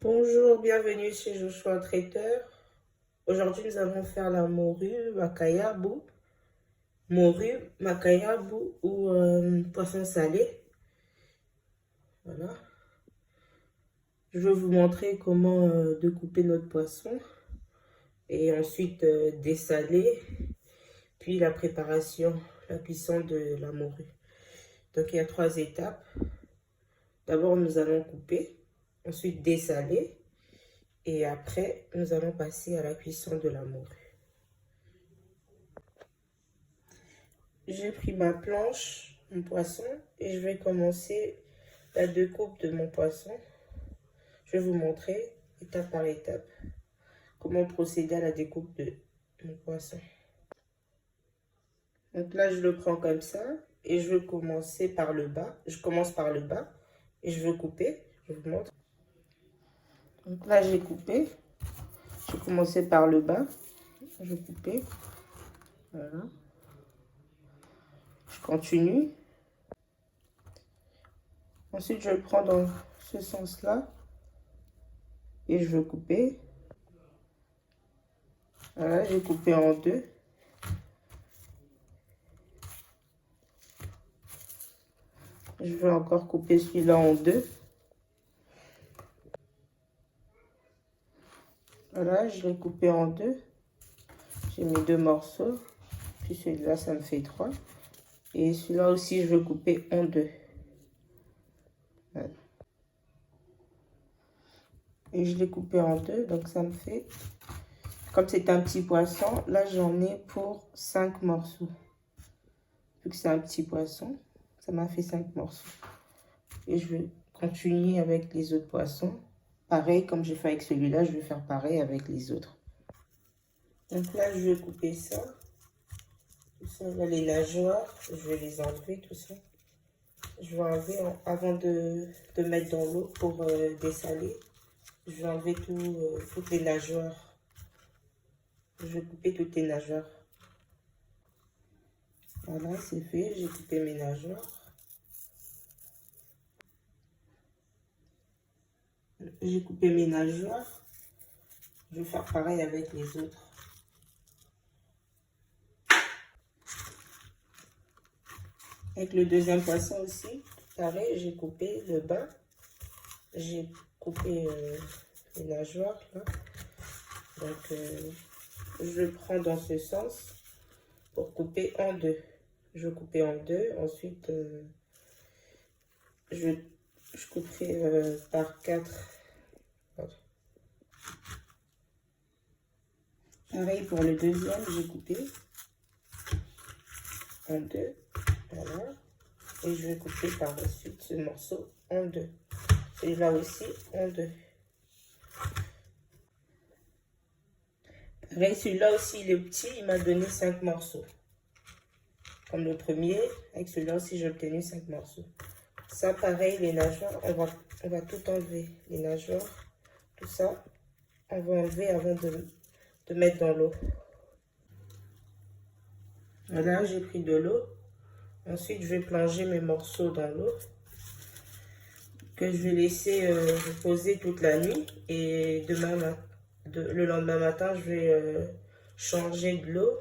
Bonjour, bienvenue chez Joshua Traiteur. Aujourd'hui, nous allons faire la morue makayabu. Morue makayabu ou poisson salé. Voilà. Je vais vous montrer comment découper notre poisson et ensuite dessaler, puis la préparation, la cuisson de la morue. Donc, il y a 3 étapes. D'abord, nous allons couper, ensuite dessaler. Et après, nous allons passer à la cuisson de la morue. J'ai pris ma planche, mon poisson, et je vais commencer la découpe de mon poisson. Je vais vous montrer, étape par étape, comment procéder à la découpe de mon poisson. Donc là, je le prends comme ça, et je vais commencer par le bas. Je commence par le bas, et je veux couper. Je vous montre. Donc là, j'ai coupé. Je vais commencer par le bas. Je vais couper. Voilà. Je continue. Ensuite, je le prends dans ce sens-là. Et je veux couper. Voilà, j'ai coupé en 2. Je vais encore couper celui-là en 2. Voilà, je l'ai coupé en 2. J'ai mis 2 morceaux. Puis celui-là, ça me fait 3. Et celui-là aussi, je veux couper en 2. Voilà. Et je l'ai coupé en 2, donc ça me fait... Comme c'est un petit poisson, là, j'en ai pour 5 morceaux. Vu que c'est un petit poisson, ça m'a fait 5 morceaux. Et je vais continuer avec les autres poissons. Pareil, comme j'ai fait avec celui-là, je vais faire pareil avec les autres. Donc là, je vais couper ça. Tout ça, là, les nageoires, je vais les enlever, tout ça. Je vais enlever avant de mettre dans l'eau pour dessaler. Je vais enlever toutes les nageoires. Je vais couper toutes les nageoires. Voilà, c'est fait. J'ai coupé mes nageoires. J'ai coupé mes nageoires. Je vais faire pareil avec les autres. Avec le deuxième poisson aussi, pareil, j'ai coupé le bas. J'ai coupé les nageoires là. Donc, je prends dans ce sens pour couper en 2. Je vais couper en 2. Ensuite, je couperai par 4. Pareil pour le deuxième, j'ai coupé en 2. Voilà. Et je vais couper par la suite ce morceau en 2. Et là aussi en 2. Pareil, celui-là aussi, il est petit, il m'a donné 5 morceaux. Comme le premier, avec celui-là aussi, j'ai obtenu 5 morceaux. Ça, pareil, les nageoires, on va tout enlever. Les nageoires, tout ça, on va enlever avant de mettre dans l'eau. Voilà, j'ai pris de l'eau. Ensuite, je vais plonger mes morceaux dans l'eau que je vais laisser reposer toute la nuit. Et le lendemain matin, je vais changer de l'eau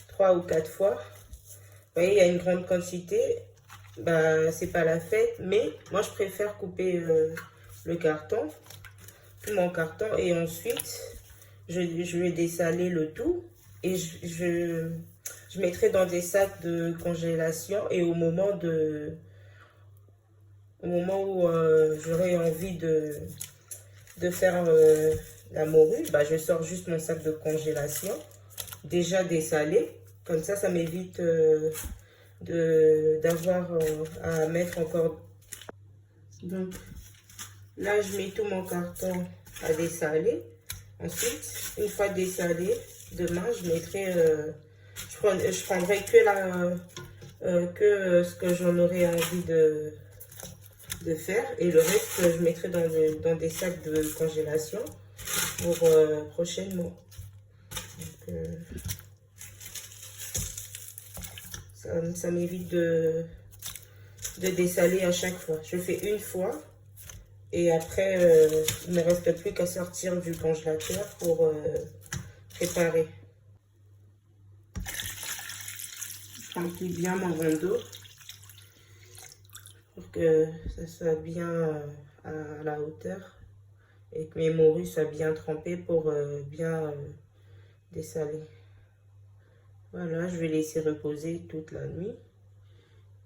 3 ou 4 fois. Vous voyez, il y a une grande quantité. Ben, c'est pas la fête, mais moi, je préfère couper le carton, tout mon carton. Et ensuite, je vais dessaler le tout. Et je mettrai dans des sacs de congélation. Et au moment où j'aurai envie de faire la morue, bah, je sors juste mon sac de congélation, déjà dessalé. Comme ça m'évite d'avoir à mettre encore. Donc, là, je mets tout mon carton à dessaler. Ensuite, une fois dessalé, demain, je mettrai... je prendrai que ce que j'en aurai envie de faire, et le reste je mettrai dans des sacs de congélation pour prochainement. Donc, ça m'évite de dessaler à chaque fois. Je fais une fois Et après, il ne me reste plus qu'à sortir du congélateur pour préparer. Je remplis bien mon verre d'eau pour que ça soit bien à la hauteur et que mes morues soient bien trempées pour bien dessaler. Voilà, je vais laisser reposer toute la nuit.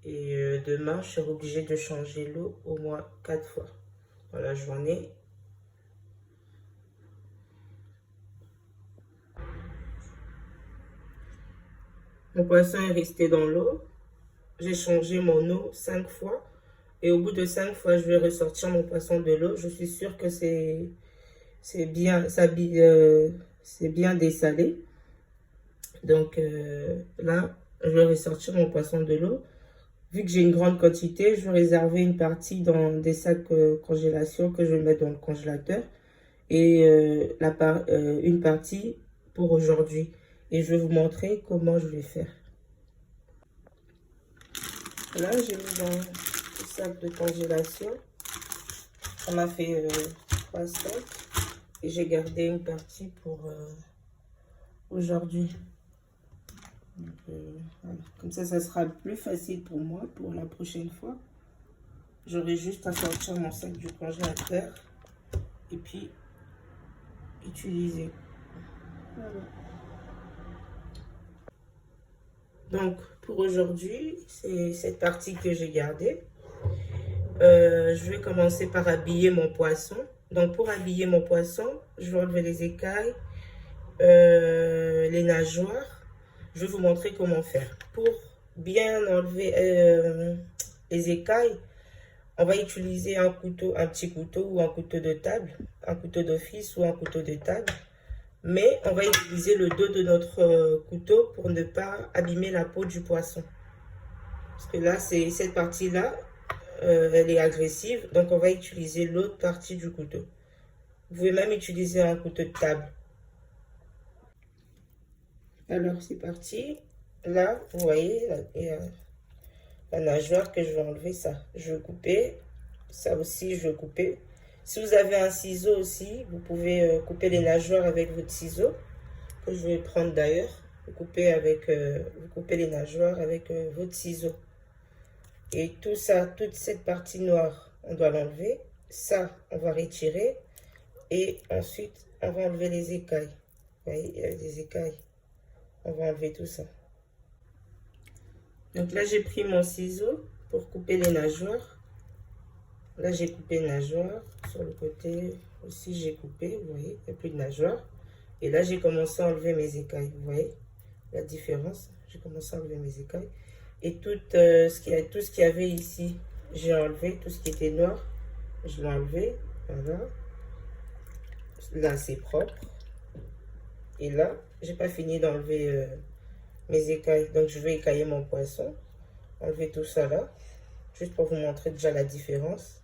Et demain, je serai obligée de changer l'eau au moins 4 fois dans la journée. Mon poisson est resté dans l'eau. J'ai changé mon eau 5 fois. Et au bout de 5 fois, je vais ressortir mon poisson de l'eau. Je suis sûre que c'est bien, c'est bien dessalé. Donc là, je vais ressortir mon poisson de l'eau. Vu que j'ai une grande quantité, je vais réserver une partie dans des sacs congélation que je vais mettre dans le congélateur. Et une partie pour aujourd'hui. Et je vais vous montrer comment je vais faire. Là, j'ai mis dans le sac de congélation. Ça m'a fait 3 sacs. Et j'ai gardé une partie pour aujourd'hui. Voilà. Comme ça sera plus facile pour moi pour la prochaine fois. J'aurai juste à sortir mon sac du congélateur et puis utiliser. Voilà. Donc pour aujourd'hui, c'est cette partie que j'ai gardée. Je vais commencer par habiller mon poisson. Donc pour habiller mon poisson, je vais enlever les écailles, les nageoires. Je vais vous montrer comment faire. Pour bien enlever les écailles, on va utiliser un couteau, un petit couteau ou un couteau de table, un couteau d'office ou un couteau de table. Mais on va utiliser le dos de notre couteau pour ne pas abîmer la peau du poisson. Parce que là, cette partie-là, elle est agressive. Donc, on va utiliser l'autre partie du couteau. Vous pouvez même utiliser un couteau de table. Alors, c'est parti. Là, vous voyez, la nageoire que je vais enlever, ça. Je vais couper. Ça aussi, je vais couper. Si vous avez un ciseau aussi, vous pouvez couper les nageoires avec votre ciseau. Que je vais prendre d'ailleurs. Vous coupez les nageoires avec votre ciseau. Et tout ça, toute cette partie noire, on doit l'enlever. Ça, on va retirer. Et ensuite, on va enlever les écailles. Vous voyez, il y a des écailles. On va enlever tout ça. Donc là, j'ai pris mon ciseau pour couper les nageoires. Là, j'ai coupé les nageoires. Sur le côté aussi, j'ai coupé. Vous voyez, il n'y a plus de nageoires. Et là, j'ai commencé à enlever mes écailles. Vous voyez la différence? J'ai commencé à enlever mes écailles. Et tout ce qu'il y avait ici, j'ai enlevé. Tout ce qui était noir, je l'ai enlevé. Voilà. Là, c'est propre. Et là, j'ai pas fini d'enlever mes écailles. Donc, je vais écailler mon poisson. Enlever tout ça là. Juste pour vous montrer déjà la différence.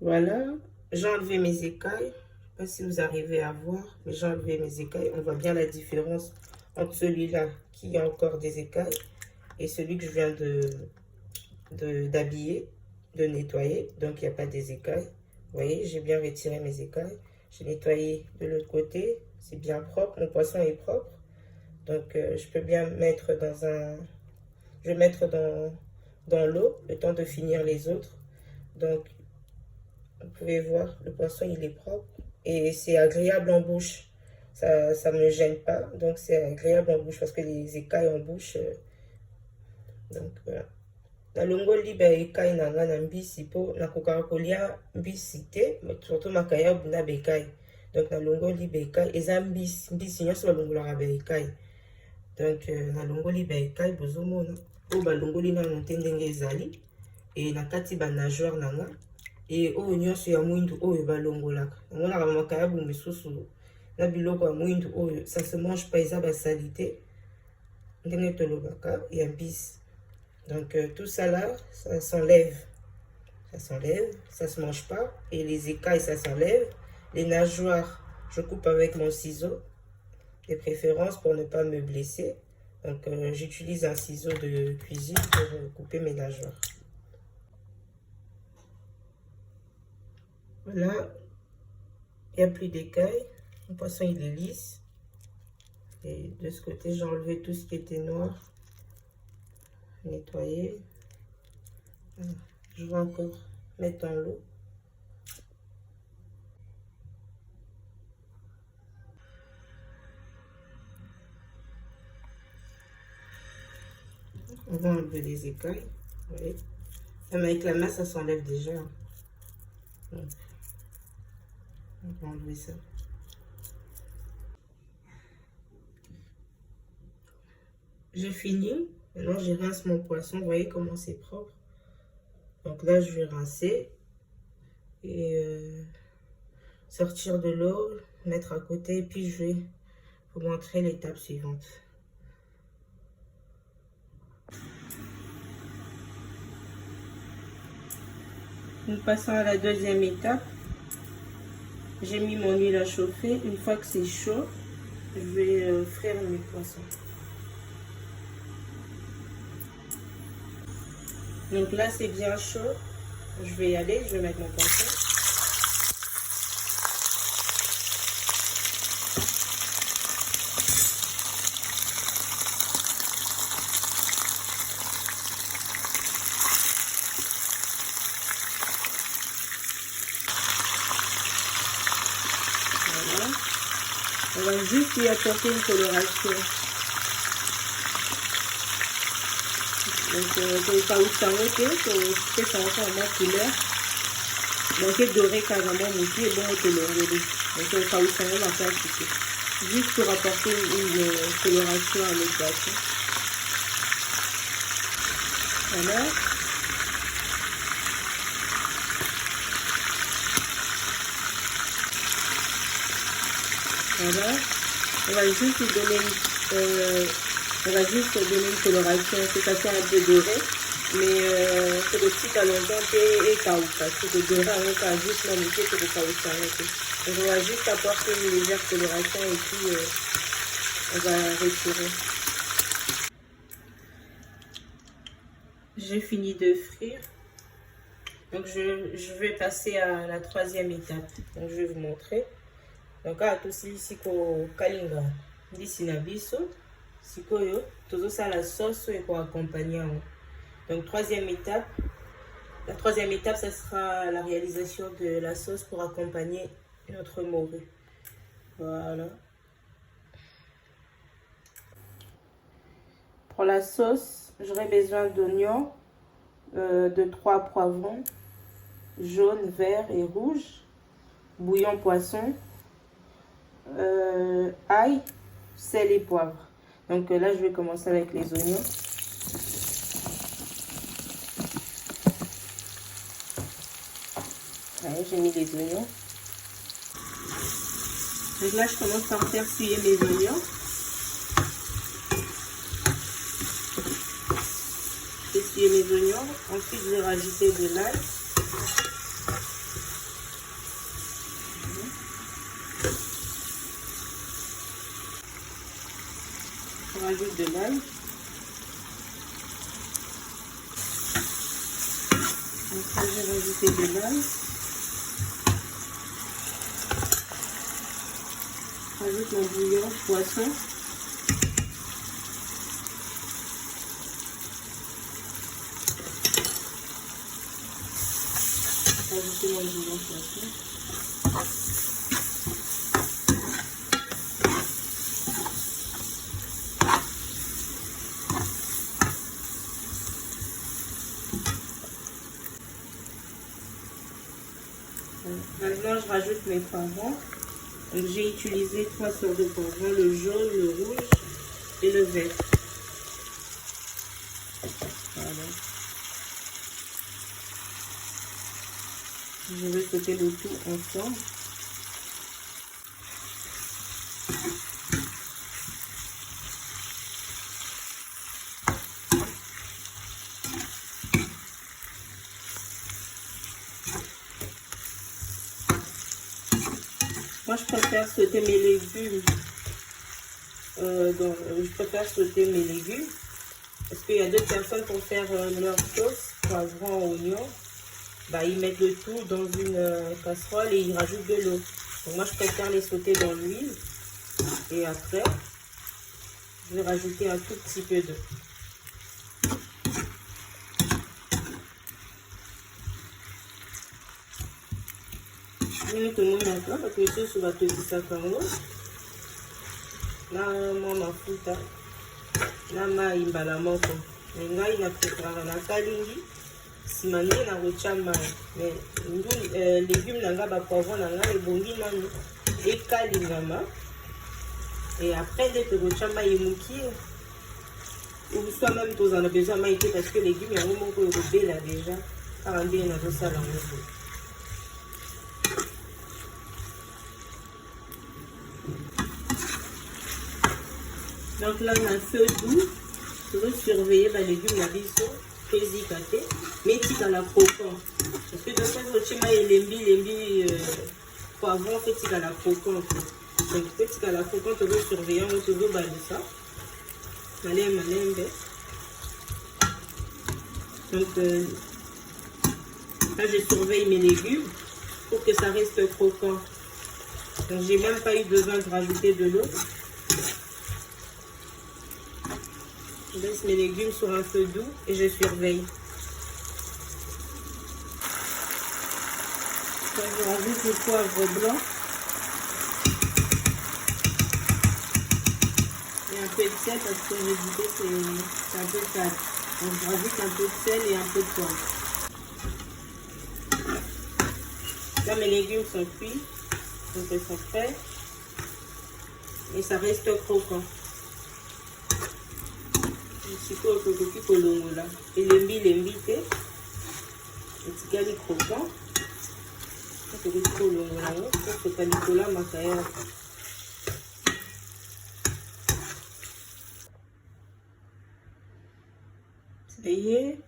Voilà. J'ai enlevé mes écailles. Je ne sais pas si vous arrivez à voir. Mais j'ai enlevé mes écailles. On voit bien la différence entre celui-là qui a encore des écailles. Et celui que je viens d'habiller, de nettoyer. Donc, il n'y a pas des écailles. Vous voyez, j'ai bien retiré mes écailles. J'ai nettoyé de l'autre côté. C'est bien propre. Mon poisson est propre. Donc, je peux bien mettre dans un... Je vais mettre dans l'eau le temps de finir les autres. Donc, vous pouvez voir, le poisson, il est propre. Et c'est agréable en bouche. Ça ne me gêne pas. Donc, c'est agréable en bouche parce que les écailles en bouche... donc, voilà. Na longoli ba ekai na nga na mbisi po na kokaka kolia mbisi te, surtout makaya buna ba ekai. Donc na longoli ba ekai eza mbisi nyonso balongolaka ba ekai. Donc na longoli ba ekai bozomona o balongoli na monte ndenge ezali et na kati ba nageoire na nga et o nyonso ya mwindu oyo balongolaka. Ngolaka makaya bu misusu na biloko ya mwindu oyo ça se mange pas eza ba salité. Ndenge tolobaka ya mbisi. Donc tout ça là, ça s'enlève. Ça s'enlève, ça se mange pas. Et les écailles, ça s'enlève. Les nageoires, je coupe avec mon ciseau. De préférence pour ne pas me blesser. Donc j'utilise un ciseau de cuisine pour couper mes nageoires. Voilà, il n'y a plus d'écailles. Le poisson, il est lisse. Et de ce côté, j'ai enlevé tout ce qui était noir. Nettoyer. Voilà. Je vais encore mettre dans l'eau. On va enlever les écailles. Vous voyez? Même avec la main, ça s'enlève déjà. Donc, on va enlever ça. J'ai fini. Maintenant, je rince mon poisson. Vous voyez comment c'est propre. Donc là, je vais rincer. Et sortir de l'eau, mettre à côté. Et puis, je vais vous montrer l'étape suivante. Nous passons à la deuxième étape. J'ai mis mon huile à chauffer. Une fois que c'est chaud, je vais frire mes poissons. Donc là, c'est bien chaud. Je vais y aller, je vais mettre mon poisson. Voilà. On va juste y apporter une coloration. Donc, le caoutchouc, c'est ça encore en couleur. Donc, il doré carrément, mais puis bon, on te l'enlève. Donc, le caoutchouc, on va faire tout. Juste pour apporter une coloration à notre poisson. Voilà. Voilà. On va juste donner une coloration, c'est ça fait un peu doré, mais c'est le petit allongement et caoutchouc. C'est de doré, on va juste l'enlever, c'est le caoutchouc. Donc on va juste apporter une légère coloration et puis on va retirer. J'ai fini de frire. Donc je vais passer à la troisième étape. Donc je vais vous montrer. Donc à tout ici ko kalinga d'ici na biso sikoyo tozo ça la sauce et pour accompagner. Donc troisième étape. La troisième étape, ça sera la réalisation de la sauce pour accompagner notre morue. Voilà. Pour la sauce, j'aurai besoin d'oignons, de 3 poivrons, jaune, vert et rouge, bouillon poisson, ail, sel et poivre. Donc là, je vais commencer avec les oignons. Ouais, j'ai mis les oignons. Donc là, je commence par faire cuire mes oignons. Je vais cuire mes oignons. Ensuite, je vais rajouter de l'ail. Je rajoute de l'ail. Donc là, je vais rajouter de l'ail. Rajoute mon bouillon poisson. Rajouter mon bouillon poisson. Maintenant, je rajoute mes poivrons. Donc, j'ai utilisé 3 sortes de poivrons, le jaune, le rouge et le vert. Voilà. Je vais sauter le tout ensemble. Moi, je préfère sauter mes légumes. Je préfère sauter mes légumes. Parce qu'il y a d'autres personnes pour faire leur sauce, poivron, oignon. bah, ils mettent le tout dans une casserole et ils rajoutent de l'eau. Donc moi je préfère les sauter dans l'huile et après je vais rajouter un tout petit peu d'eau. Mimi tomonaka bato lisusu batokisaka yango na mwa mafuta na mai mbala moko. Me ngai na preparaka na kalingi nsima nde na kotia mai. Me légume na nga bapoivron na nga ebongi nanu ekalingama et après nde tokotia mai emuki ou soit même tozala besoin mai te parce que légume yango moko ekobela déjà kaka ndenge nazosala yango. Donc là, on a un feu doux. Je veux surveiller les légumes, la biso, pésicaté, mais tu as la croquant. Parce que dans cette chima et lembi, poivron, fait tu as la croquant. Donc, tu as la croquant, tu veux surveiller, tu veux balayer ça. Malem. Donc, là, je surveille mes légumes pour que ça reste croquant. Donc, j'ai même pas eu besoin de rajouter de l'eau. Je laisse mes légumes sur un feu doux et je surveille. Là, je rajoute le poivre blanc et un peu de sel parce que j'ai dit que c'est un peu sale. Donc je rajoute un peu de sel et un peu de poivre. Là, mes légumes sont cuits, donc ils sont prêts et ça reste croquant. Sikoyo tokoki kolongola elembi te etikali croquant tokoki kolongola yango po tokalikola makaya. Ça y est,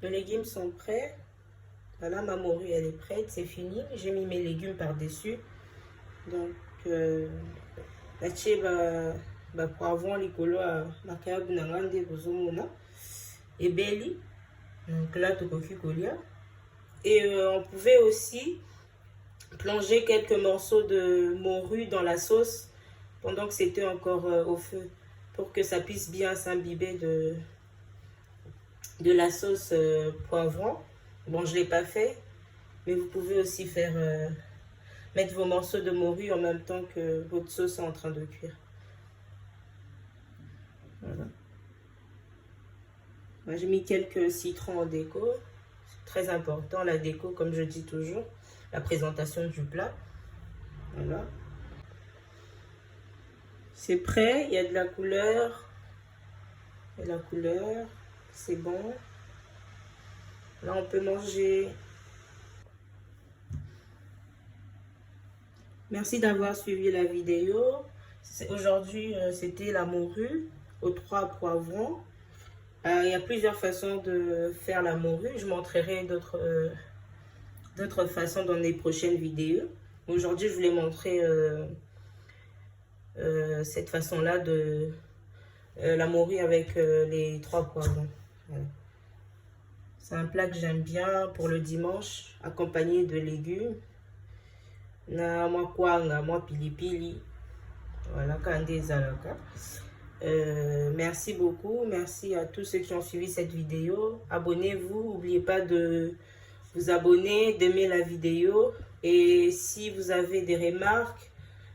les légumes sont prêts. Voilà, ma morue elle est prête, c'est fini. J'ai mis mes légumes par dessus. Donc la tchèba poivron likolo makaya binanga nde bozomona ebeli. Donc là tokoki kolia et on pouvait aussi plonger quelques morceaux de morue dans la sauce pendant que c'était encore au feu pour que ça puisse bien s'imbiber de la sauce poivron. Bon, je l'ai pas fait, mais vous pouvez aussi faire mettre vos morceaux de morue en même temps que votre sauce est en train de cuire. Voilà. Moi, j'ai mis quelques citrons en déco. C'est très important, la déco, comme je dis toujours. La présentation du plat. Voilà. C'est prêt. Il y a de la couleur. Et la couleur, c'est bon. Là, on peut manger. Merci d'avoir suivi la vidéo. Aujourd'hui, c'était la morue aux 3 poivrons. Il y a plusieurs façons de faire la morue. Je montrerai d'autres façons dans les prochaines vidéos. Aujourd'hui, je voulais montrer cette façon-là de la morue avec les 3 poivrons. Voilà. C'est un plat que j'aime bien pour le dimanche, accompagné de légumes. Na mwa kwanga, mwa pilipili. Voilà, kande zalaka. Merci beaucoup. Merci à tous ceux qui ont suivi cette vidéo. Abonnez-vous. N'oubliez pas de vous abonner, d'aimer la vidéo. Et si vous avez des remarques,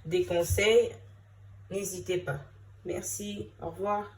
des conseils, n'hésitez pas. Merci. Au revoir.